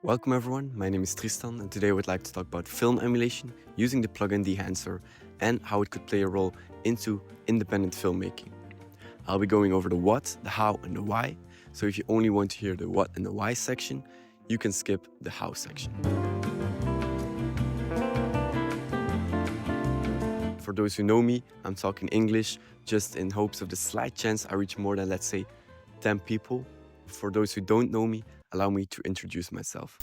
Welcome everyone, my name is Tristan and today I would like to talk about film emulation using the plugin Dehancer and how it could play a role into independent filmmaking. I'll be going over the what, the how and the why, so if you only want to hear the what and the why section, you can skip the how section. For those who know me, I'm talking English just in hopes of the slight chance I reach more than, let's say, 10 people. For those who don't know me, allow me to introduce myself.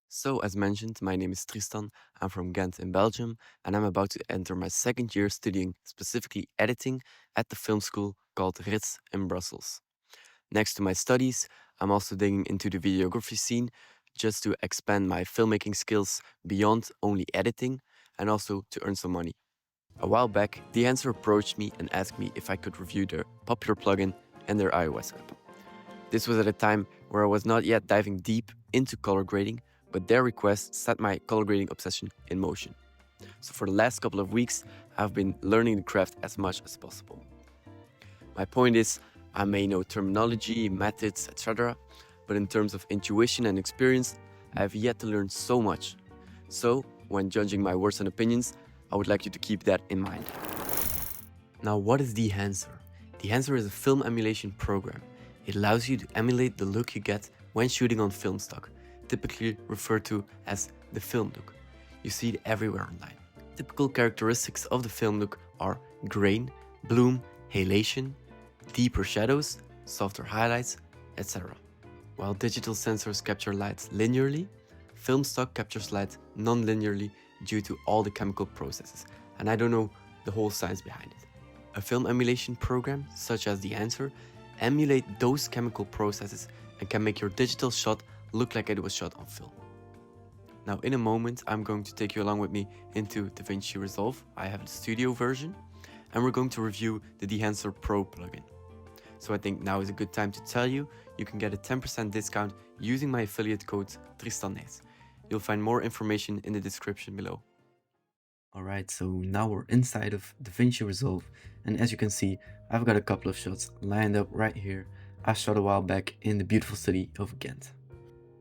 So, as mentioned, my name is Tristan, I'm from Ghent in Belgium, and I'm about to enter my second year studying specifically editing at the film school called RITS in Brussels. Next to my studies, I'm also digging into the videography scene just to expand my filmmaking skills beyond only editing and also to earn some money. A while back, Dehancer approached me and asked me if I could review their popular plugin and their iOS app. This was at a time where I was not yet diving deep into color grading, but their request set my color grading obsession in motion. So for the last couple of weeks, I've been learning the craft as much as possible. My point is, I may know terminology, methods, etc., but in terms of intuition and experience, I have yet to learn so much. So, when judging my words and opinions, I would like you to keep that in mind. Now, what is Dehancer? Dehancer is a film emulation program. It allows you to emulate the look you get when shooting on film stock, typically referred to as the film look. You see it everywhere online. Typical characteristics of the film look are grain, bloom, halation, deeper shadows, softer highlights, etc. While digital sensors capture light linearly, film stock captures light non-linearly due to all the chemical processes, and I don't know the whole science behind it. A film emulation program, such as Dehancer, emulate those chemical processes and can make your digital shot look like it was shot on film. Now in a moment, I'm going to take you along with me into Davinci Resolve. I have the studio version, and we're going to review the Dehancer Pro plugin. So I think now is a good time to tell you, you can get a 10% discount using my affiliate code TRISTANNIJS. You'll find more information in the description below. Alright, so now we're inside of Davinci Resolve, and as you can see, I've got a couple of shots lined up right here. I shot a while back in the beautiful city of Ghent.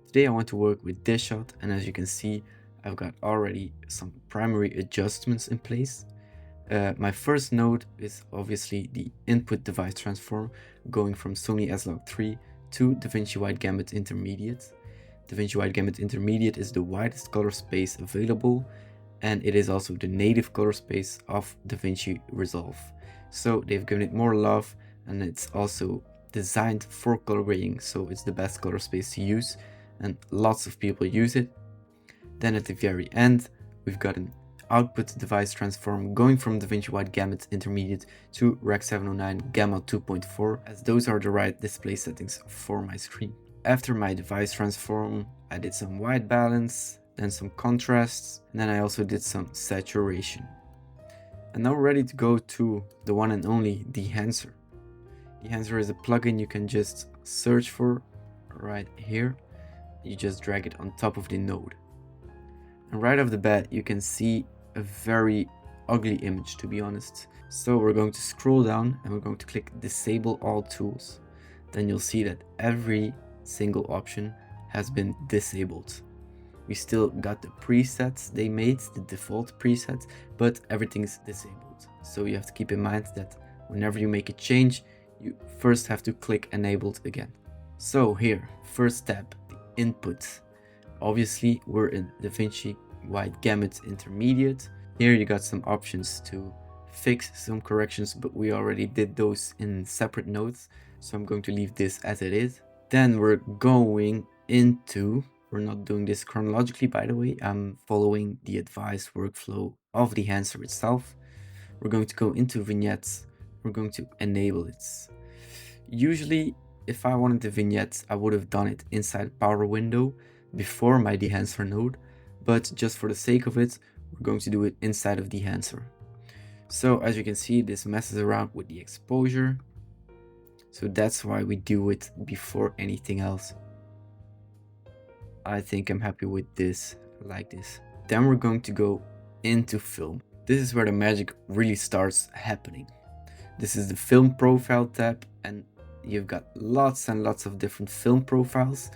Today I want to work with this shot, and as you can see, I've got already some primary adjustments in place. My first node is obviously the input device transform, going from Sony S-Log3 to Davinci Wide Gamut Intermediate. Davinci Wide Gamut Intermediate is the widest color space available, and it is also the native color space of Davinci Resolve. So they've given it more love, and it's also designed for color grading, so it's the best color space to use, and lots of people use it. Then at the very end, we've got an output device transform going from Davinci Wide Gamut Intermediate to Rec 709 Gamma 2.4, as those are the right display settings for my screen. After my device transform, I did some white balance, then some contrasts, and then I also did some saturation. And now we're ready to go to the one and only Dehancer. Dehancer is a plugin you can just search for right here. You just drag it on top of the node. And right off the bat, you can see a very ugly image, to be honest. So we're going to scroll down and we're going to click Disable All Tools. Then you'll see that every single option has been disabled. We still got the presets they made, the default presets, but everything's disabled. So you have to keep in mind that whenever you make a change, you first have to click Enabled again. So here, first tab, the input. Obviously, we're in Davinci Wide Gamut Intermediate. Here you got some options to fix some corrections, but we already did those in separate nodes, so I'm going to leave this as it is. Then we're going into, we're not doing this chronologically, by the way, I'm following the advice workflow of Dehancer itself. We're going to go into vignettes, we're going to enable it. Usually, if I wanted the vignettes, I would have done it inside Power Window before my Dehancer node, but just for the sake of it, we're going to do it inside of Dehancer. So as you can see, this messes around with the exposure, so that's why we do it before anything else. I think I'm happy with this, like this. Then we're going to go into film. This is where the magic really starts happening. This is the film profile tab, and you've got lots and lots of different film profiles,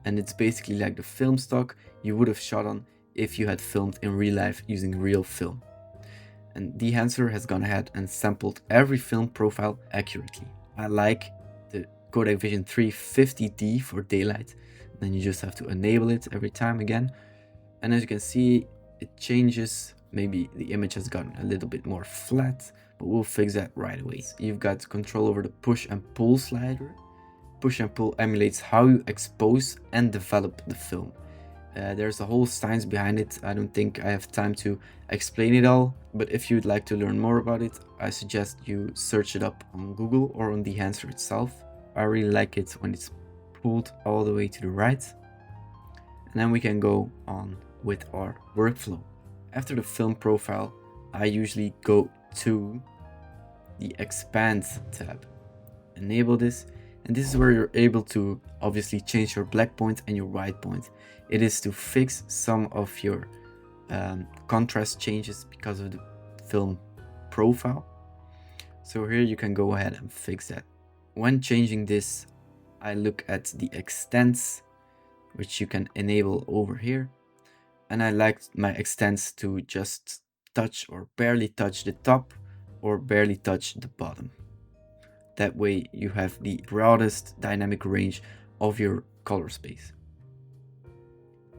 and it's basically like the film stock you would have shot on if you had filmed in real life using real film. And Dehancer has gone ahead and sampled every film profile accurately. I like the Kodak Vision 350D for daylight. Then you just have to enable it every time again. And as you can see, it changes. Maybe the image has gotten a little bit more flat, but we'll fix that right away. You've got control over the push and pull slider. Push and pull emulates how you expose and develop the film. There's a whole science behind it. I don't think I have time to explain it all, but if you'd like to learn more about it, I suggest you search it up on Google or on Dehancer itself. I really like it when it's pulled all the way to the right. And then we can go on with our workflow. After the film profile, I usually go to the expand tab. Enable this, and this is where you're able to obviously change your black point and your white point. It is to fix some of your contrast changes because of the film profile. So here you can go ahead and fix that. When changing this, I look at the extents, which you can enable over here. And I like my extents to just touch or barely touch the top or barely touch the bottom. That way you have the broadest dynamic range of your color space.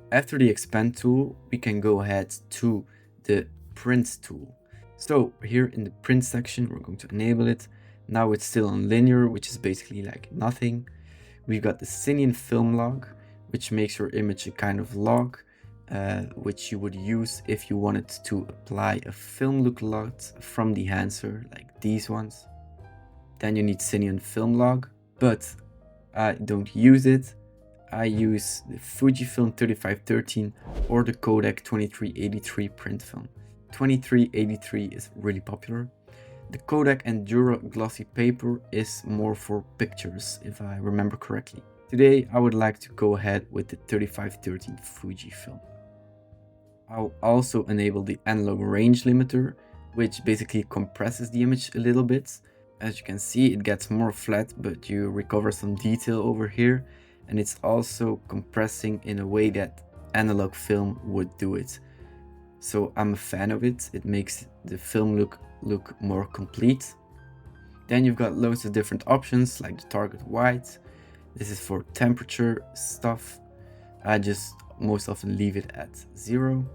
After the expand tool, we can go ahead to the print tool. So here in the print section, we're going to enable it. Now it's still on linear, which is basically like nothing. We've got the Cineon film log, which makes your image a kind of log, which you would use if you wanted to apply a film look lot from Dehancer, like these ones. Then you need Cineon film log, but I don't use it. I use the Fujifilm 3513 or the Kodak 2383 print film. 2383 is really popular. The Kodak Endura glossy paper is more for pictures, if I remember correctly. Today I would like to go ahead with the 3513 Fujifilm. I'll also enable the analog range limiter, which basically compresses the image a little bit. As you can see, it gets more flat, but you recover some detail over here. And it's also compressing in a way that analog film would do it. So I'm a fan of it. It makes the film look more complete. Then you've got loads of different options like the target white. This is for temperature stuff. I just most often leave it at 0.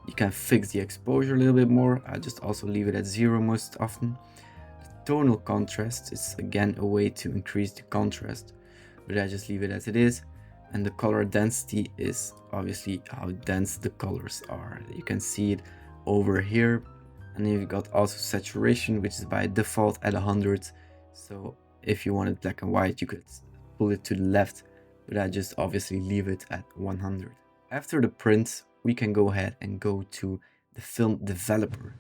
You can fix the exposure a little bit more. I just also leave it at 0 most often. The tonal contrast is again a way to increase the contrast, but I just leave it as it is. And the color density is obviously how dense the colors are. You can see it over here. And you've got also saturation, which is by default at 100. So if you wanted black and white, you could pull it to the left, but I just obviously leave it at 100. After the print, we can go ahead and go to the film developer.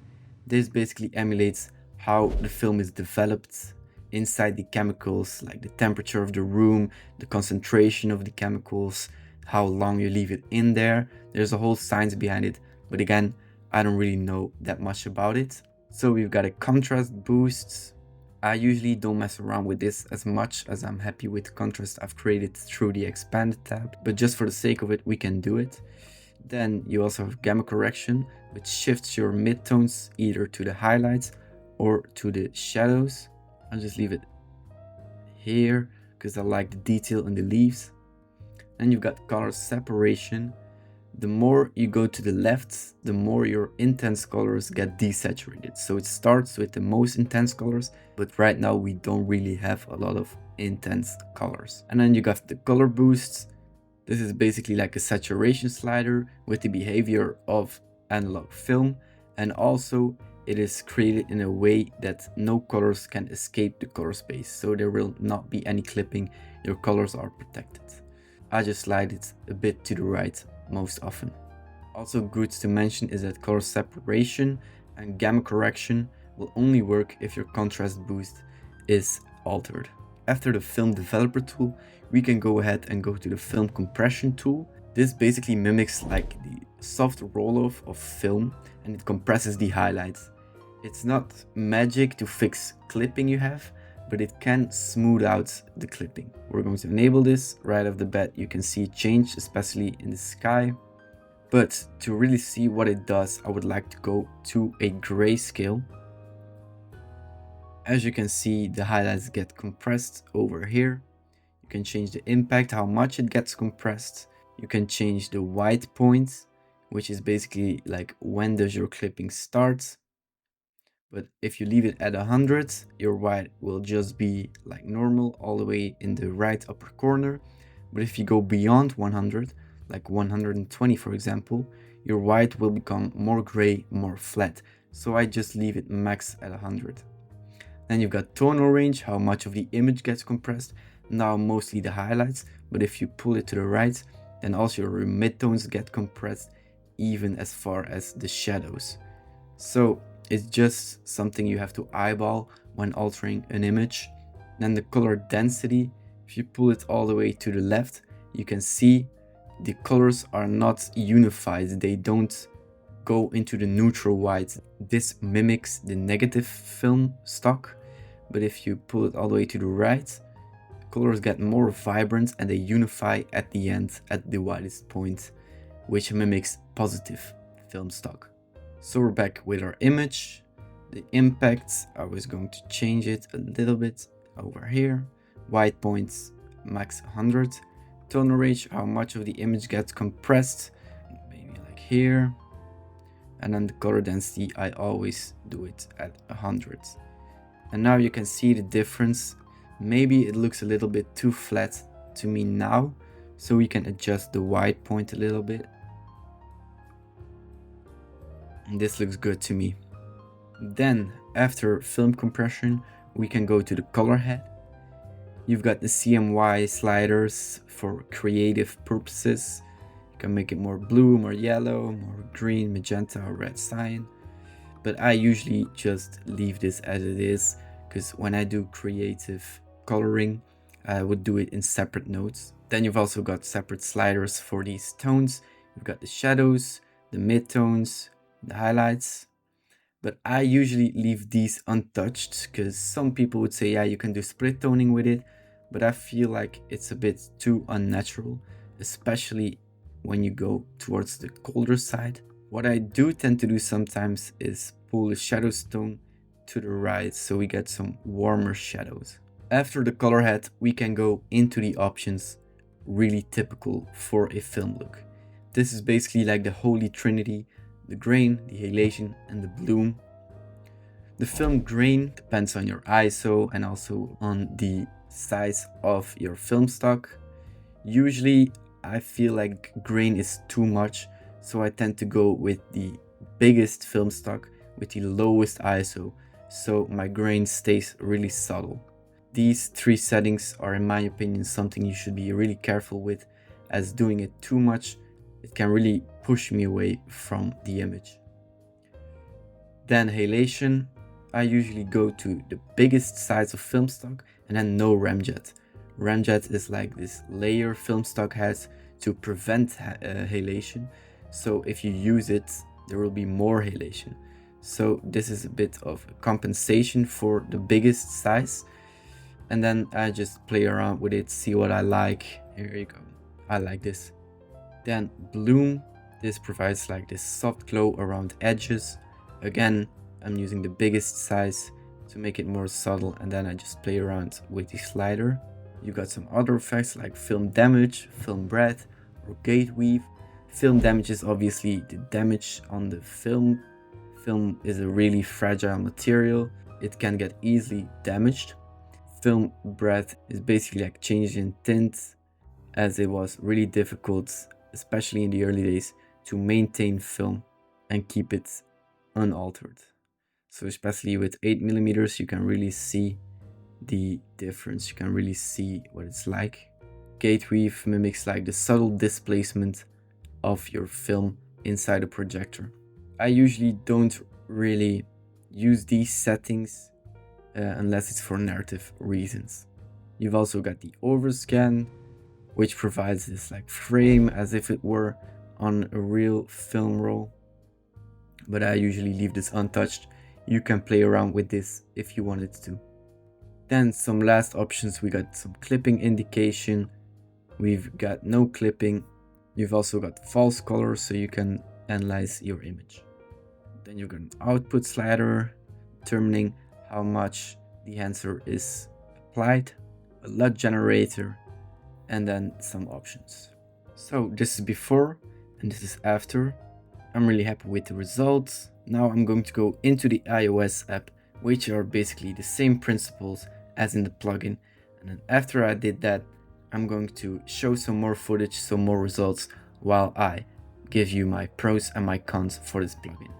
This basically emulates how the film is developed inside the chemicals, like the temperature of the room, the concentration of the chemicals, how long you leave it in there. There's a whole science behind it, but again, I don't really know that much about it. So we've got a contrast boost. I usually don't mess around with this as much as I'm happy with the contrast I've created through the expanded tab, but just for the sake of it, we can do it. Then you also have gamma correction, which shifts your midtones either to the highlights or to the shadows. I'll just leave it here because I like the detail in the leaves. Then you've got color separation. The more you go to the left, the more your intense colors get desaturated. So it starts with the most intense colors, but right now we don't really have a lot of intense colors. And then you got the color boosts. This is basically like a saturation slider with the behavior of analog film, and also it is created in a way that no colors can escape the color space, so there will not be any clipping. Your colors are protected. I just slide it a bit to the right most often. Also good to mention is that color separation and gamma correction will only work if your contrast boost is altered. After the film developer tool, we can go ahead and go to the film compression tool. This basically mimics like the soft roll-off of film, and it compresses the highlights. It's not magic to fix clipping you have, but it can smooth out the clipping. We're going to enable this. Right off the bat, you can see it change, especially in the sky. But to really see what it does, I would like to go to a grayscale. As you can see, the highlights get compressed over here. You can change the impact, how much it gets compressed. You can change the white point, which is basically like when does your clipping start. But if you leave it at 100, your white will just be like normal all the way in the right upper corner. But if you go beyond 100, like 120 for example, your white will become more gray, more flat. So I just leave it max at 100. Then you've got tonal range, how much of the image gets compressed. Now mostly the highlights, but if you pull it to the right, then also your midtones get compressed, even as far as the shadows. So it's just something you have to eyeball when altering an image. Then the color density, if you pull it all the way to the left, you can see the colors are not unified. They don't go into the neutral white. This mimics the negative film stock, but if you pull it all the way to the right, colors get more vibrant and they unify at the end at the widest point, which mimics positive film stock. So we're back with our image. The impact, I was going to change it a little bit over here. White points, max 100. Tonal range, how much of the image gets compressed, maybe like here. And then the color density, I always do it at 100. And now you can see the difference. Maybe it looks a little bit too flat to me now, so we can adjust the white point a little bit. And this looks good to me. Then after film compression, we can go to the color head. You've got the CMY sliders for creative purposes. You can make it more blue, more yellow, more green, magenta, or red cyan. But I usually just leave this as it is, because when I do creative coloring, I would do it in separate nodes. Then you've also got separate sliders for these tones. You've got the shadows, the midtones, the highlights. But I usually leave these untouched, because some people would say, yeah, you can do split toning with it, but I feel like it's a bit too unnatural, especially when you go towards the colder side. What I do tend to do sometimes is pull the shadows tone to the right, so we get some warmer shadows. After the color head, we can go into the options, really typical for a film look. This is basically like the holy trinity: the grain, the halation, and the bloom. The film grain depends on your ISO and also on the size of your film stock. Usually I feel like grain is too much, so I tend to go with the biggest film stock with the lowest ISO, so my grain stays really subtle. These three settings are, in my opinion, something you should be really careful with, as doing it too much, it can really push me away from the image. Then halation, I usually go to the biggest size of film stock and then no ramjet. Ramjet is like this layer film stock has to prevent halation. So if you use it, there will be more halation. So this is a bit of a compensation for the biggest size. And then I just play around with it, see what I like. Here you go. I like this. Then bloom, this provides like this soft glow around edges. Again, I'm using the biggest size to make it more subtle, and then I just play around with the slider. You got some other effects like film damage, film breadth, or gate weave. Film damage is obviously the damage on the film. Film is a really fragile material. It can get easily damaged. Film breadth is basically like changes in tint, as it was really difficult, especially in the early days, to maintain film and keep it unaltered. So especially with 8mm, you can really see the difference. You can really see what it's like. Gate weave mimics like the subtle displacement of your film inside a projector. I usually don't really use these settings unless it's for narrative reasons. You've also got the overscan, which provides this like frame as if it were on a real film roll. But I usually leave this untouched. You can play around with this if you wanted to. Then some last options, we got some clipping indication, we've got no clipping, you've also got false color so you can analyze your image. Then you've got an output slider determining how much Dehancer is applied, a LUT generator, and then some options. So this is before and this is after. I'm really happy with the results. Now I'm going to go into the iOS app, which are basically the same principles as in the plugin. And then after I did that, I'm going to show some more footage, some more results, while I give you my pros and my cons for this plugin.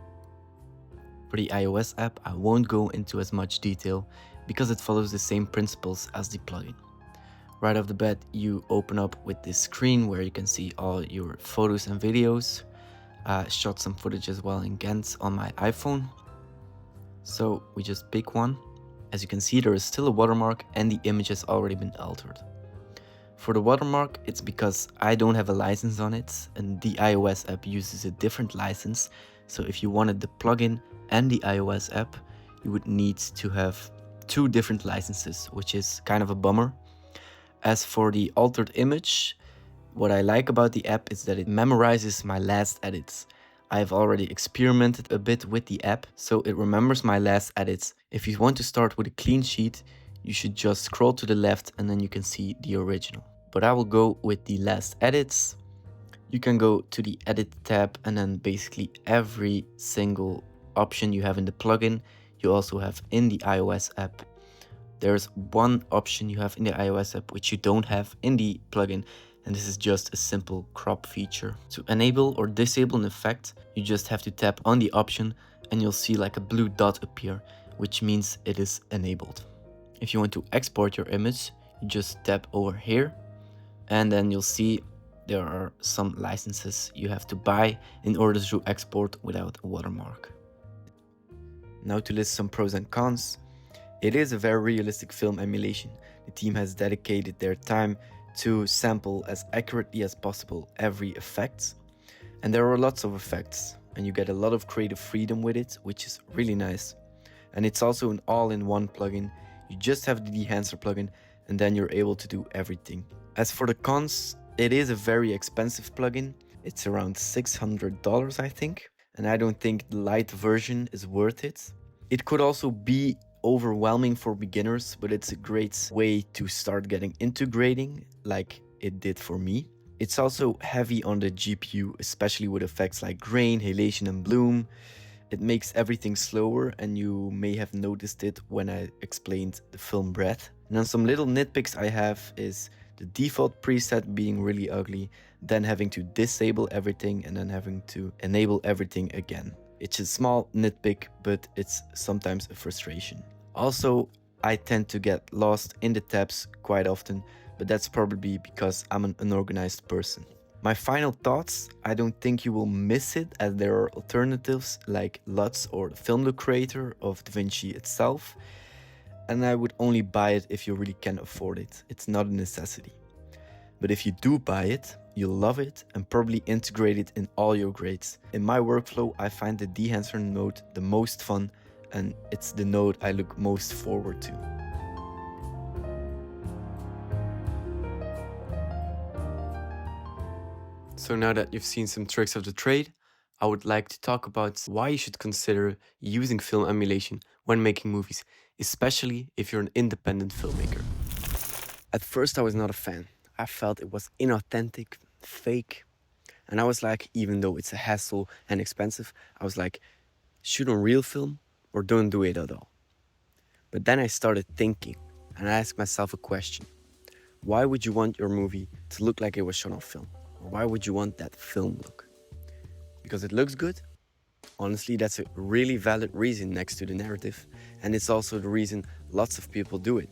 For the iOS app, I won't go into as much detail because it follows the same principles as the plugin. Right off the bat, you open up with this screen where you can see all your photos and videos. Shot some footage as well in GANs on my iPhone. So we just pick one. As you can see, there is still a watermark and the image has already been altered. For the watermark, it's because I don't have a license on it and the iOS app uses a different license. So if you wanted the plugin and the iOS app, you would need to have 2 different licenses, which is kind of a bummer. As for the altered image, what I like about the app is that it memorizes my last edits. I've already experimented a bit with the app, so it remembers my last edits. If you want to start with a clean sheet, you should just scroll to the left and then you can see the original. But I will go with the last edits. You can go to the edit tab and then basically every single option you have in the plugin, you also have in the iOS app. There's one option you have in the iOS app which you don't have in the plugin, and this is just a simple crop feature. To enable or disable an effect, you just have to tap on the option and you'll see like a blue dot appear, which means it is enabled. If you want to export your image, you just tap over here and then you'll see there are some licenses you have to buy in order to export without a watermark. Now to list some pros and cons. It is a very realistic film emulation. The team has dedicated their time to sample as accurately as possible every effect. And there are lots of effects and you get a lot of creative freedom with it, which is really nice. And it's also an all-in-one plugin. You just have the Dehancer plugin and then you're able to do everything. As for the cons, it is a very expensive plugin. It's around $600, I think. And I don't think the light version is worth it. It could also be overwhelming for beginners, but it's a great way to start getting into grading like it did for me. It's also heavy on the GPU, especially with effects like grain, halation and bloom. It makes everything slower and you may have noticed it when I explained the film breadth. And then some little nitpicks I have is the default preset being really ugly, then having to disable everything and then having to enable everything again. It's a small nitpick, but it's sometimes a frustration. Also, I tend to get lost in the tabs quite often, but that's probably because I'm an unorganized person. My final thoughts, I don't think you will miss it as there are alternatives like LUTs or the Film Look Creator of Davinci itself. And I would only buy it if you really can afford it. It's not a necessity. But if you do buy it, you'll love it and probably integrate it in all your grades. In my workflow, I find the Dehancer node the most fun and it's the node I look most forward to. So now that you've seen some tricks of the trade, I would like to talk about why you should consider using film emulation when making movies, especially if you're an independent filmmaker. At first I was not a fan. I felt it was inauthentic, fake, and I was like, even though it's a hassle and expensive, I was like, shoot on real film or don't do it at all. But then I started thinking and I asked myself a question. Why would you want your movie to look like it was shot on film? Or why would you want that film look? Because it looks good? Honestly, that's a really valid reason next to the narrative, and it's also the reason lots of people do it.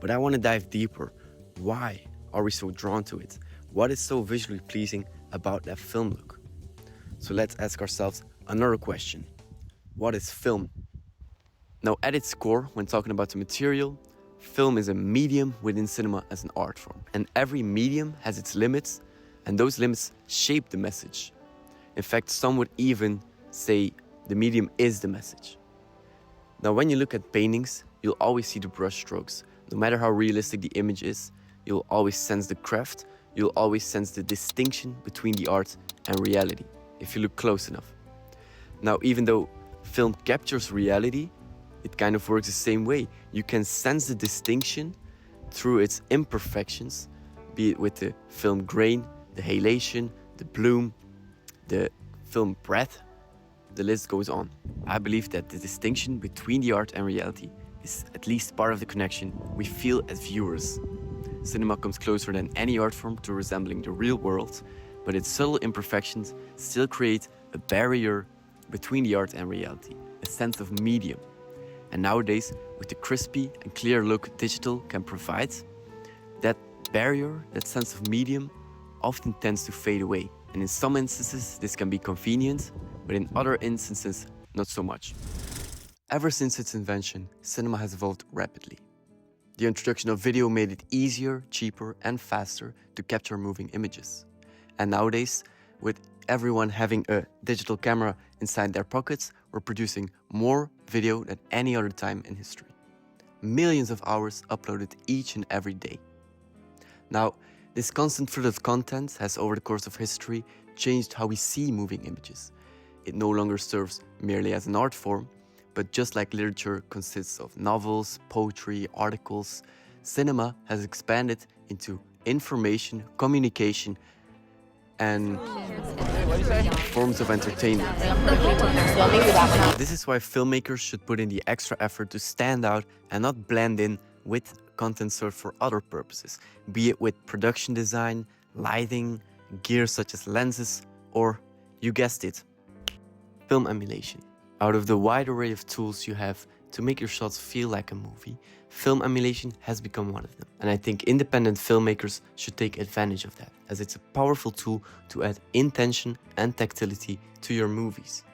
But I want to dive deeper. Why are we so drawn to it? What is so visually pleasing about that film look? So let's ask ourselves another question. What is film? Now, at its core, when talking about the material, film is a medium within cinema as an art form. And every medium has its limits, and those limits shape the message. In fact, some would even say the medium is the message. Now, when you look at paintings, you'll always see the brush strokes. No matter how realistic the image is, you'll always sense the craft, you'll always sense the distinction between the art and reality, if you look close enough. Now, even though film captures reality, it kind of works the same way. You can sense the distinction through its imperfections, be it with the film grain, the halation, the bloom, the film breadth, the list goes on. I believe that the distinction between the art and reality is at least part of the connection we feel as viewers. Cinema comes closer than any art form to resembling the real world, but its subtle imperfections still create a barrier between the art and reality, a sense of medium. And nowadays, with the crispy and clear look digital can provide, that barrier, that sense of medium, often tends to fade away. And in some instances, this can be convenient, but in other instances, not so much. Ever since its invention, cinema has evolved rapidly. The introduction of video made it easier, cheaper, and faster to capture moving images. And nowadays, with everyone having a digital camera inside their pockets, we're producing more video than any other time in history. Millions of hours uploaded each and every day. Now, this constant flood of content has over the course of history changed how we see moving images. It no longer serves merely as an art form, but just like literature consists of novels, poetry, articles, cinema has expanded into information, communication, and forms of entertainment. This is why filmmakers should put in the extra effort to stand out and not blend in with content served for other purposes, be it with production design, lighting, gear such as lenses, or, you guessed it, film emulation. Out of the wide array of tools you have to make your shots feel like a movie, film emulation has become one of them. And I think independent filmmakers should take advantage of that, as it's a powerful tool to add intention and tactility to your movies.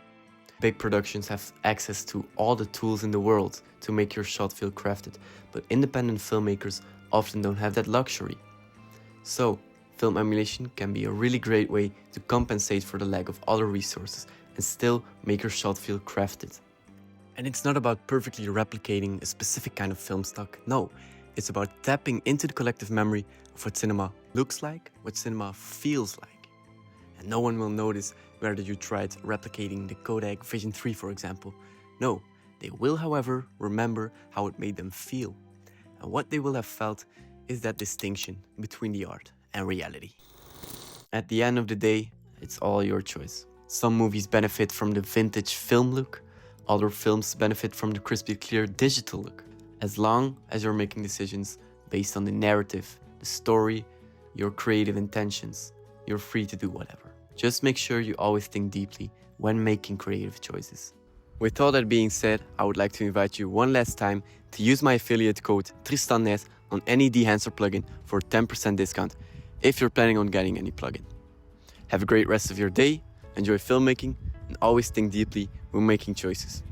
Big productions have access to all the tools in the world to make your shot feel crafted, but independent filmmakers often don't have that luxury. So, film emulation can be a really great way to compensate for the lack of other resources and still make your shot feel crafted. And it's not about perfectly replicating a specific kind of film stock, no. It's about tapping into the collective memory of what cinema looks like, what cinema feels like. And no one will notice whether you tried replicating the Kodak Vision 3, for example. No, they will, however, remember how it made them feel. And what they will have felt is that distinction between the art and reality. At the end of the day, it's all your choice. Some movies benefit from the vintage film look, other films benefit from the crispy clear digital look. As long as you're making decisions based on the narrative, the story, your creative intentions, you're free to do whatever. Just make sure you always think deeply when making creative choices. With all that being said, I would like to invite you one last time to use my affiliate code TRISTANNIJS on any Dehancer plugin for a 10% discount if you're planning on getting any plugin. Have a great rest of your day, enjoy filmmaking, and always think deeply when making choices.